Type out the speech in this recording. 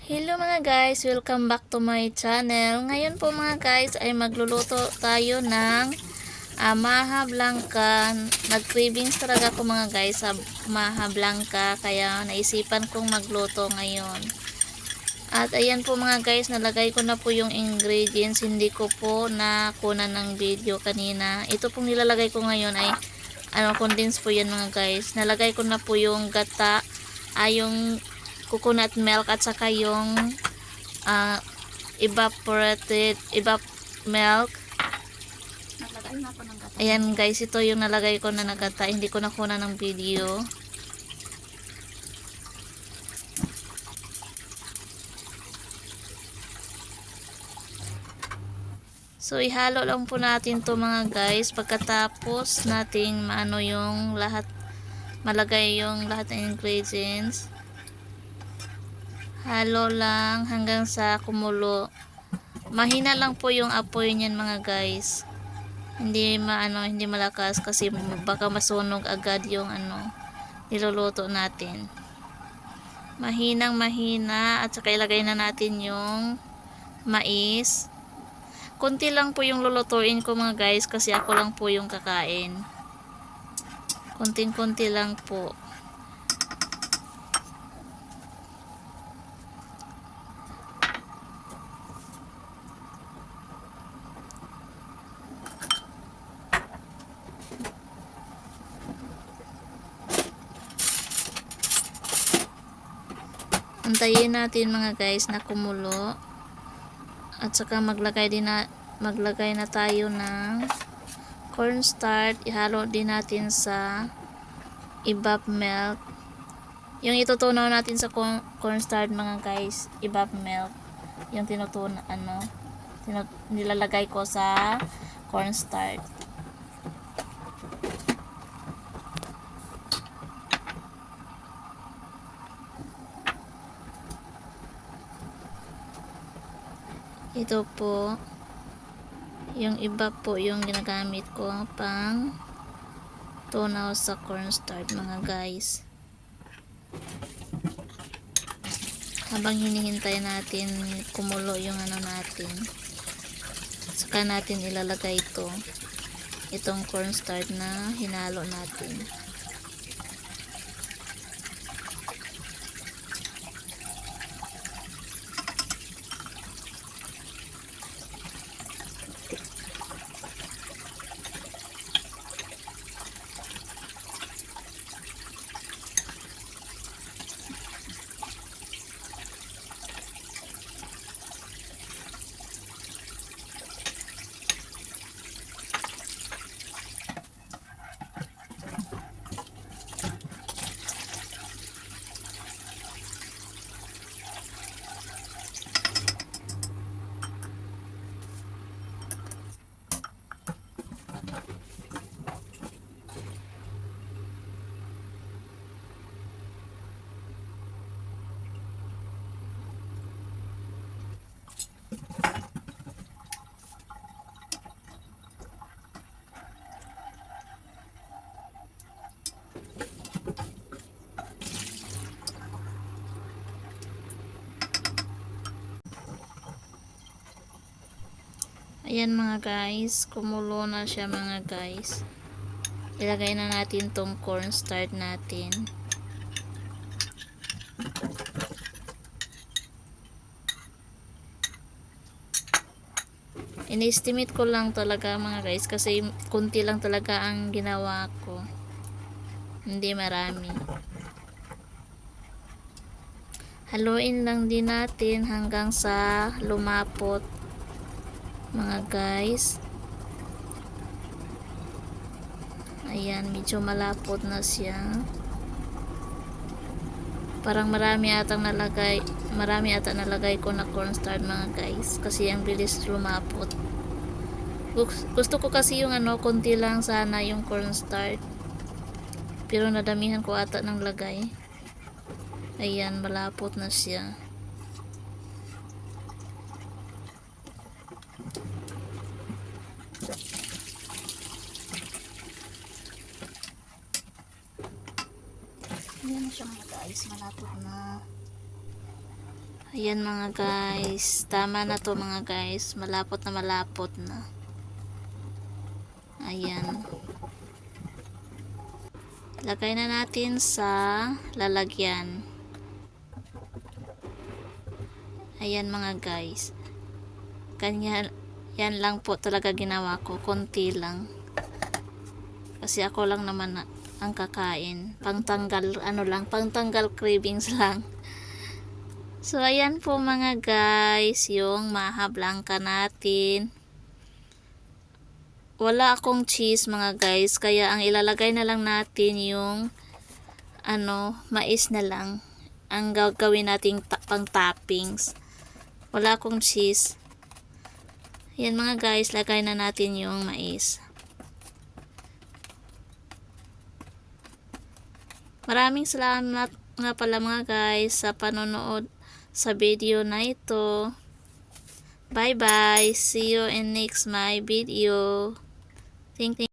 Hello mga guys, welcome back to my channel. Ngayon po mga guys ay magluluto tayo ng maha blanca. Nag-cravings talaga ako mga guys sa maha blanca, kaya naisipan kong magluto ngayon. At ayan po mga guys, nalagay ko na po yung ingredients. Hindi ko po nakunan ng video kanina. Ito pong nilalagay ko ngayon ay condense po yan mga guys. Nalagay ko na po yung gata, yung coconut milk at saka yung evaporated milk. Naglagay na ako ng gata. Ayan guys, ito yung nalagay ko na nagata. Hindi ko nakuna ng video. So ihalo lang po natin to mga guys. Pagkatapos nating yung lahat, malagay yung lahat ng ingredients. Halo lang hanggang sa kumulo. Mahina lang po yung apoy niyan mga guys. Hindi hindi malakas kasi baka masunog agad yung niluluto natin. Mahinang mahina at saka ilagay na natin yung mais. Konti lang po yung lulutuin ko mga guys kasi ako lang po yung kakain. Konting-konti lang po. Antayin natin mga guys na kumulo. At saka maglagay na tayo ng cornstarch. Ihalo din natin sa evap milk. Yung itutunaw natin sa cornstarch mga guys, evap milk. Yung nilalagay ko sa cornstarch. Ito po yung iba po yung ginagamit ko pang tunaw sa cornstarch mga guys. Habang hinihintay natin kumulo yung natin, saka natin ilalagay itong cornstarch na hinalo natin. Ayan mga guys, kumulo na siya mga guys. Ilagay na natin tong cornstarch natin. In-estimate ko lang talaga mga guys kasi kunti lang talaga ang ginawa ko. Hindi marami. Haluin lang din natin hanggang sa lumapot mga guys. Ayan, medyo malapot na siya. Parang marami ata nalagay ko na cornstarch mga guys kasi ang bilis lumapot. Gusto ko kasi yung konti lang sana yung cornstarch, pero nadamihan ko ata ng lagay. Ayan, malapot na siya. Ayan na siya mga guys, malapot na. Ayan mga guys, tama na to mga guys, malapot na. Ayan, lagay na natin sa lalagyan. Ayan mga guys, kanya yan lang po talaga ginawa ko, konti lang kasi ako lang naman ang kakain, pangtanggal cravings lang. So ayan po mga guys, yung maha blanca natin. Wala akong cheese mga guys, kaya ang ilalagay na lang natin yung mais na lang ang gagawin nating pang toppings. Wala akong cheese. Yan mga guys, lagay na natin yung mais. Maraming salamat nga pala mga guys sa panonood sa video na ito. Bye bye. See you in next my video. Thank you.